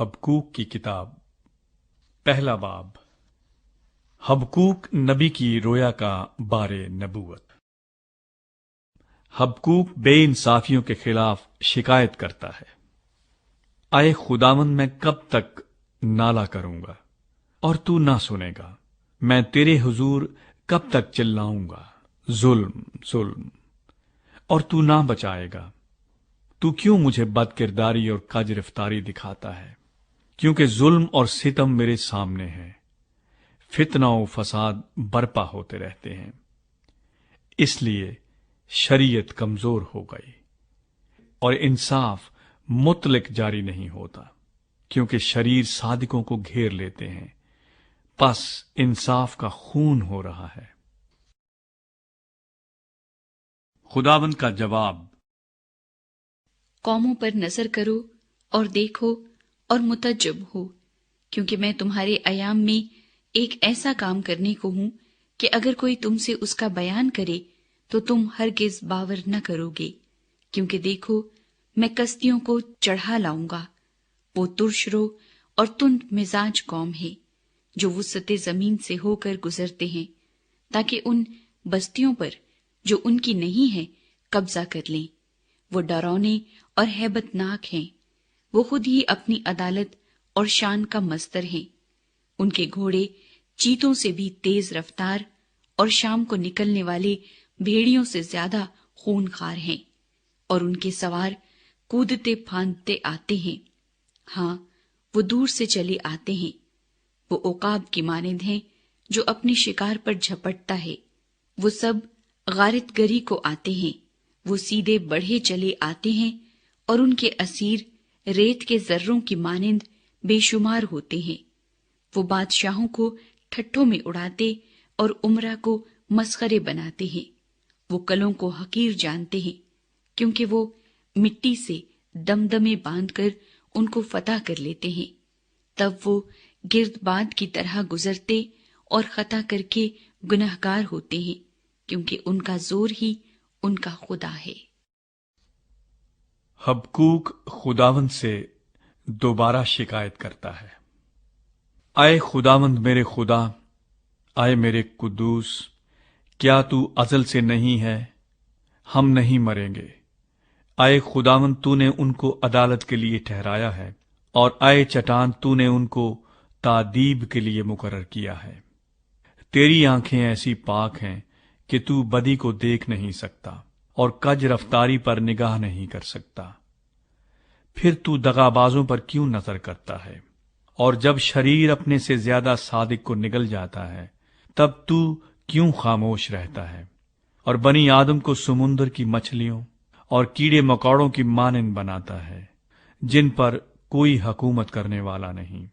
ہبکوک کی کتاب پہلا باب۔ ہبکوک نبی کی رویا کا بار نبوت۔ ہبکوک بے انصافیوں کے خلاف شکایت کرتا ہے۔ اے خداوند، میں کب تک نالہ کروں گا اور تو نہ سنے گا؟ میں تیرے حضور کب تک چلاؤں گا؟ ظلم ظلم اور تو نہ بچائے گا۔ تو کیوں مجھے بد کرداری اور کج رفتاری دکھاتا ہے؟ کیونکہ ظلم اور ستم میرے سامنے ہیں، فتنہ و فساد برپا ہوتے رہتے ہیں، اس لیے شریعت کمزور ہو گئی اور انصاف مطلق جاری نہیں ہوتا، کیونکہ شریر صادقوں کو گھیر لیتے ہیں، پس انصاف کا خون ہو رہا ہے۔ خداوند کا جواب۔ قوموں پر نظر کرو اور دیکھو اور متعجب ہو، کیونکہ میں تمہارے ایام میں ایک ایسا کام کرنے کو ہوں کہ اگر کوئی تم سے اس کا بیان کرے تو تم ہرگز باور نہ کرو گے۔ کیونکہ دیکھو، میں کسدیوں کو چڑھا لاؤں گا، وہ ترش رو اور تند مزاج قوم ہے، جو وسط زمین سے ہو کر گزرتے ہیں، تاکہ ان بستیوں پر جو ان کی نہیں ہے قبضہ کر لیں۔ وہ ڈراونے اور ہیبت ناک ہیں، وہ خود ہی اپنی عدالت اور شان کا مصدر ہیں۔ ان کے گھوڑے چیتوں سے بھی تیز رفتار اور شام کو نکلنے والے بھیڑیوں سے زیادہ خون خوار ہیں، اور ان کے سوار کودتے پھاندتے آتے ہیں۔ ہاں، وہ دور سے چلے آتے ہیں، وہ عقاب کی مانند ہیں جو اپنے شکار پر جھپٹتا ہے۔ وہ سب غارت گری کو آتے ہیں، وہ سیدھے بڑھے چلے آتے ہیں، اور ان کے اسیر ریت کے ذروں کی مانند بے شمار ہوتے ہیں۔ وہ بادشاہوں کو ٹھٹھوں میں اڑاتے اور امرا کو مسخرے بناتے ہیں۔ وہ کلوں کو حقیر جانتے ہیں، کیونکہ وہ مٹی سے دمدمے باندھ کر ان کو فتح کر لیتے ہیں۔ تب وہ گرد باد کی طرح گزرتے اور خطا کر کے گنہگار ہوتے ہیں، کیونکہ ان کا زور ہی ان کا خدا ہے۔ ہبکوک خداوند سے دوبارہ شکایت کرتا ہے۔ اے خداوند میرے خدا، اے میرے قدوس، کیا تو ازل سے نہیں ہے؟ ہم نہیں مریں گے۔ اے خداوند، تو نے ان کو عدالت کے لیے ٹھہرایا ہے، اور اے چٹان، تو نے ان کو تادیب کے لیے مقرر کیا ہے۔ تیری آنکھیں ایسی پاک ہیں کہ تو بدی کو دیکھ نہیں سکتا اور کج رفتاری پر نگاہ نہیں کر سکتا۔ پھر تو دغابازوں پر کیوں نظر کرتا ہے؟ اور جب شریر اپنے سے زیادہ صادق کو نگل جاتا ہے، تب تو کیوں خاموش رہتا ہے؟ اور بنی آدم کو سمندر کی مچھلیوں اور کیڑے مکوڑوں کی مانند بناتا ہے، جن پر کوئی حکومت کرنے والا نہیں۔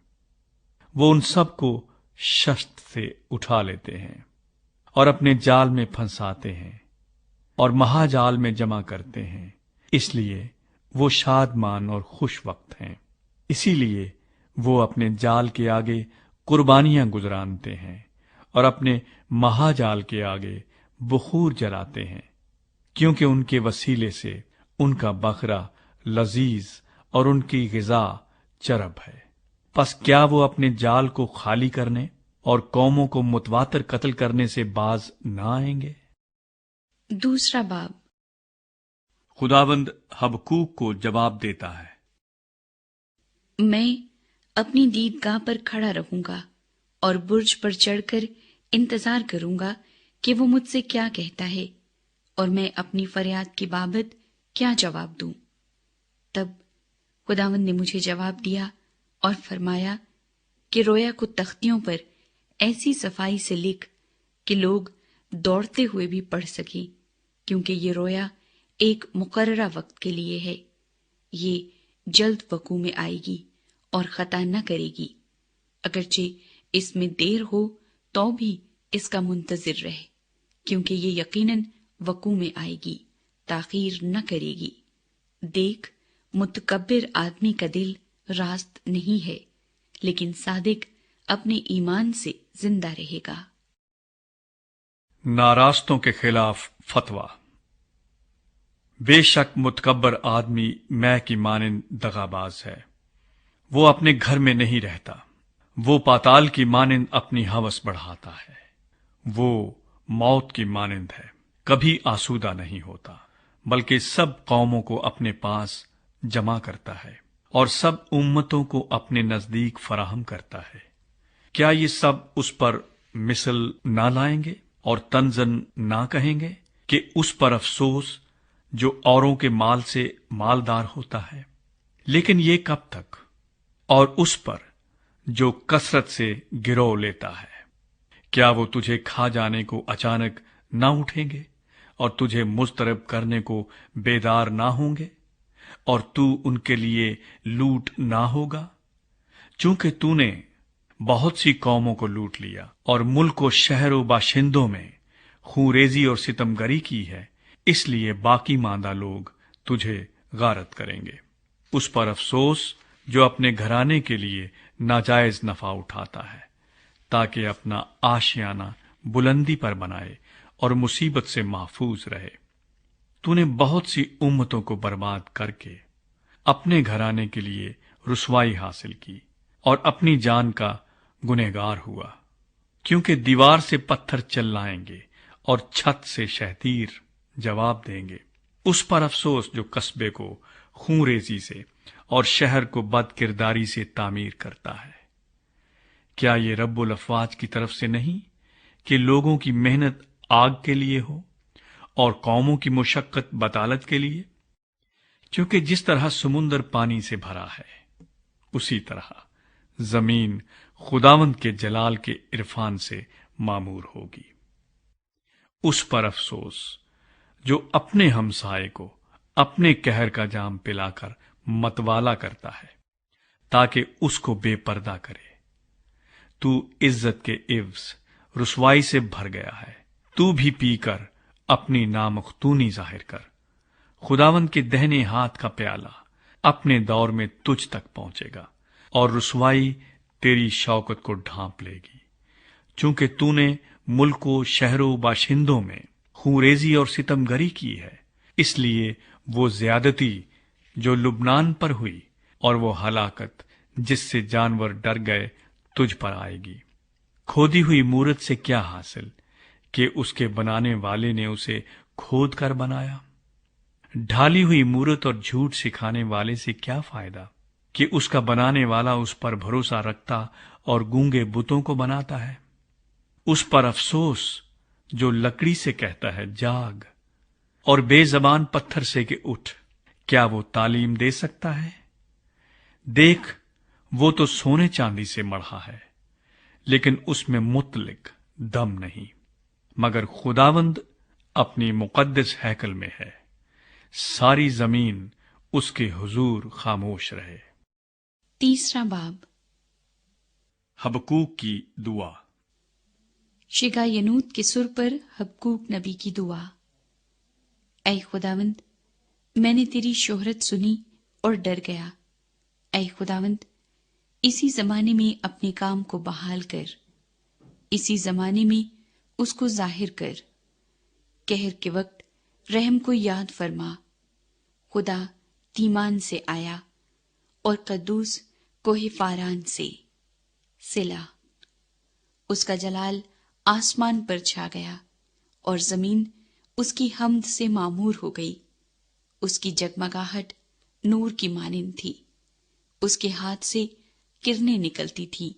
وہ ان سب کو شست سے اٹھا لیتے ہیں اور اپنے جال میں پھنساتے ہیں اور مہا جال میں جمع کرتے ہیں، اس لیے وہ شادمان اور خوش وقت ہیں۔ اسی لیے وہ اپنے جال کے آگے قربانیاں گزرانتے ہیں اور اپنے مہا جال کے آگے بخور جلاتے ہیں، کیونکہ ان کے وسیلے سے ان کا بکرا لذیذ اور ان کی غذا چرب ہے۔ پس کیا وہ اپنے جال کو خالی کرنے اور قوموں کو متواتر قتل کرنے سے باز نہ آئیں گے؟ دوسرا باب۔ خداوند ہبکوک کو جواب دیتا ہے۔ میں اپنی دیدگاہ پر کھڑا رہوں گا اور برج پر چڑھ کر انتظار کروں گا کہ وہ مجھ سے کیا کہتا ہے، اور میں اپنی فریاد کی بابت کیا جواب دوں۔ تب خداوند نے مجھے جواب دیا اور فرمایا کہ رویا کو تختیوں پر ایسی صفائی سے لکھ کہ لوگ دوڑتے ہوئے بھی پڑھ سکیں، کیونکہ یہ رویا ایک مقررہ وقت کے لیے ہے۔ یہ جلد وقوع میں آئے گی اور خطا نہ کرے گی، اگرچہ اس میں دیر ہو تو بھی اس کا منتظر رہے، کیونکہ یہ یقیناً وقوع میں آئے گی، تاخیر نہ کرے گی۔ دیکھ، متکبر آدمی کا دل راست نہیں ہے، لیکن صادق اپنے ایمان سے زندہ رہے گا۔ ناراستوں کے خلاف فتویٰ۔ بے شک متکبر آدمی مے کی مانند دغاباز ہے، وہ اپنے گھر میں نہیں رہتا، وہ پاتال کی مانند اپنی ہوس بڑھاتا ہے، وہ موت کی مانند ہے، کبھی آسودہ نہیں ہوتا، بلکہ سب قوموں کو اپنے پاس جمع کرتا ہے اور سب امتوں کو اپنے نزدیک فراہم کرتا ہے۔ کیا یہ سب اس پر مثل نہ لائیں گے اور تنزن نہ کہیں گے کہ اس پر افسوس جو اوروں کے مال سے مالدار ہوتا ہے؟ لیکن یہ کب تک؟ اور اس پر جو کثرت سے گرو لیتا ہے، کیا وہ تجھے کھا جانے کو اچانک نہ اٹھیں گے اور تجھے مضطرب کرنے کو بیدار نہ ہوں گے، اور تو ان کے لیے لوٹ نہ ہوگا؟ چونکہ تو نے بہت سی قوموں کو لوٹ لیا اور ملک و شہر و باشندوں میں خونریزی اور ستمگری کی ہے، اس لیے باقی ماندہ لوگ تجھے غارت کریں گے۔ اس پر افسوس جو اپنے گھرانے کے لیے ناجائز نفع اٹھاتا ہے، تاکہ اپنا آشیانہ بلندی پر بنائے اور مصیبت سے محفوظ رہے۔ تو نے بہت سی امتوں کو برباد کر کے اپنے گھرانے کے لیے رسوائی حاصل کی اور اپنی جان کا گنہگار ہوا، کیونکہ دیوار سے پتھر چل لائیں گے اور چھت سے شہتیر جواب دیں گے۔ اس پر افسوس جو قصبے کو خونریزی سے اور شہر کو بد کرداری سے تعمیر کرتا ہے۔ کیا یہ رب الافواج کی طرف سے نہیں کہ لوگوں کی محنت آگ کے لیے ہو اور قوموں کی مشقت بطالت کے لیے؟ کیونکہ جس طرح سمندر پانی سے بھرا ہے، اسی طرح زمین خداوند کے جلال کے عرفان سے معمور ہوگی۔ اس پر افسوس جو اپنے ہمسائے کو اپنے قہر کا جام پلا کر متوالا کرتا ہے، تاکہ اس کو بے پردہ کرے۔ تو عزت کے عوض رسوائی سے بھر گیا ہے، تو بھی پی کر اپنی نامختونی ظاہر کر۔ خداوند کے دہنے ہاتھ کا پیالہ اپنے دور میں تجھ تک پہنچے گا اور رسوائی تیری شوکت کو ڈھانپ لے گی، چونکہ تو نے ملک و شہروں باشندوں میں خونریزی اور ستمگری کی ہے۔ اس لیے وہ زیادتی جو لبنان پر ہوئی اور وہ ہلاکت جس سے جانور ڈر گئے تجھ پر آئے گی۔ کھودی ہوئی مورت سے کیا حاصل کہ اس کے بنانے والے نے اسے کھود کر بنایا؟ ڈھالی ہوئی مورت اور جھوٹ سکھانے والے سے کیا فائدہ کہ اس کا بنانے والا اس پر بھروسہ رکھتا اور گونگے بتوں کو بناتا ہے؟ اس پر افسوس جو لکڑی سے کہتا ہے جاگ، اور بے زبان پتھر سے کہ اٹھ، کیا وہ تعلیم دے سکتا ہے؟ دیکھ، وہ تو سونے چاندی سے مڑھا ہے، لیکن اس میں مطلق دم نہیں، مگر خداوند اپنی مقدس ہیکل میں ہے، ساری زمین اس کے حضور خاموش رہے۔ تیسرا باب۔ حبقوق کی دعا۔ شگا ینوت کے سر پر حبقوق نبی کی دعا۔ اے خداوند، میں نے تیری شہرت سنی اور ڈر گیا۔ اے خداوند، اسی زمانے میں اپنے کام کو بحال کر، اسی زمانے میں اس کو ظاہر کر۔ قہر کے وقت رحم کو یاد فرما۔ خدا تیمان سے آیا اور قدوس کوہ فاران سے۔ صلا۔ اس کا جلال آسمان پر چھا گیا اور زمین اس کی حمد سے معمور ہو گئی۔ اس کی جگمگاہٹ نور کی مانند تھی، اس کے ہاتھ سے کرنیں نکلتی تھی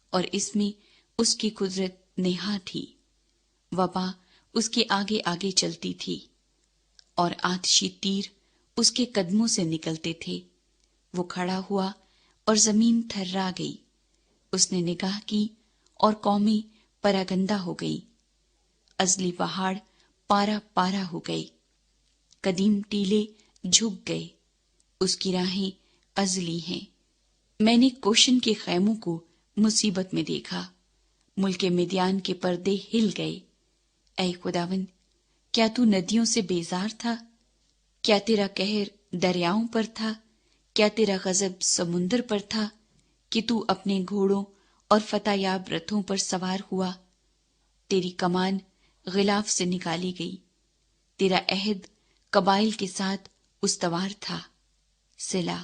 اور اس میں اس کی قدرت نہا تھی۔ وبا اس کے آگے آگے چلتی تھی اور آتشی تیر اس کے قدموں سے نکلتے تھے۔ وہ کھڑا ہوا اور زمین تھرا گئی۔ اس نے نگاہ کی اور قومیں پراگندہ ہو گئی۔ ازلی پہاڑ پارا پارا ہو گئے، قدیم ٹیلے جھک گئے۔ اس کی راہیں ازلی ہیں۔ میں نے کوشن کے خیموں کو مصیبت میں دیکھا، ملک مدیان کے پردے ہل گئے۔ اے خداوند، کیا تو ندیوں سے بیزار تھا؟ کیا تیرا قہر دریاؤں پر تھا؟ کیا تیرا غضب سمندر پر تھا کہ تو اپنے گھوڑوں اور فتح یاب رتھوں پر سوار ہوا؟ تیری کمان غلاف سے نکالی گئی، تیرا عہد قبائل کے ساتھ استوار تھا۔ صلا۔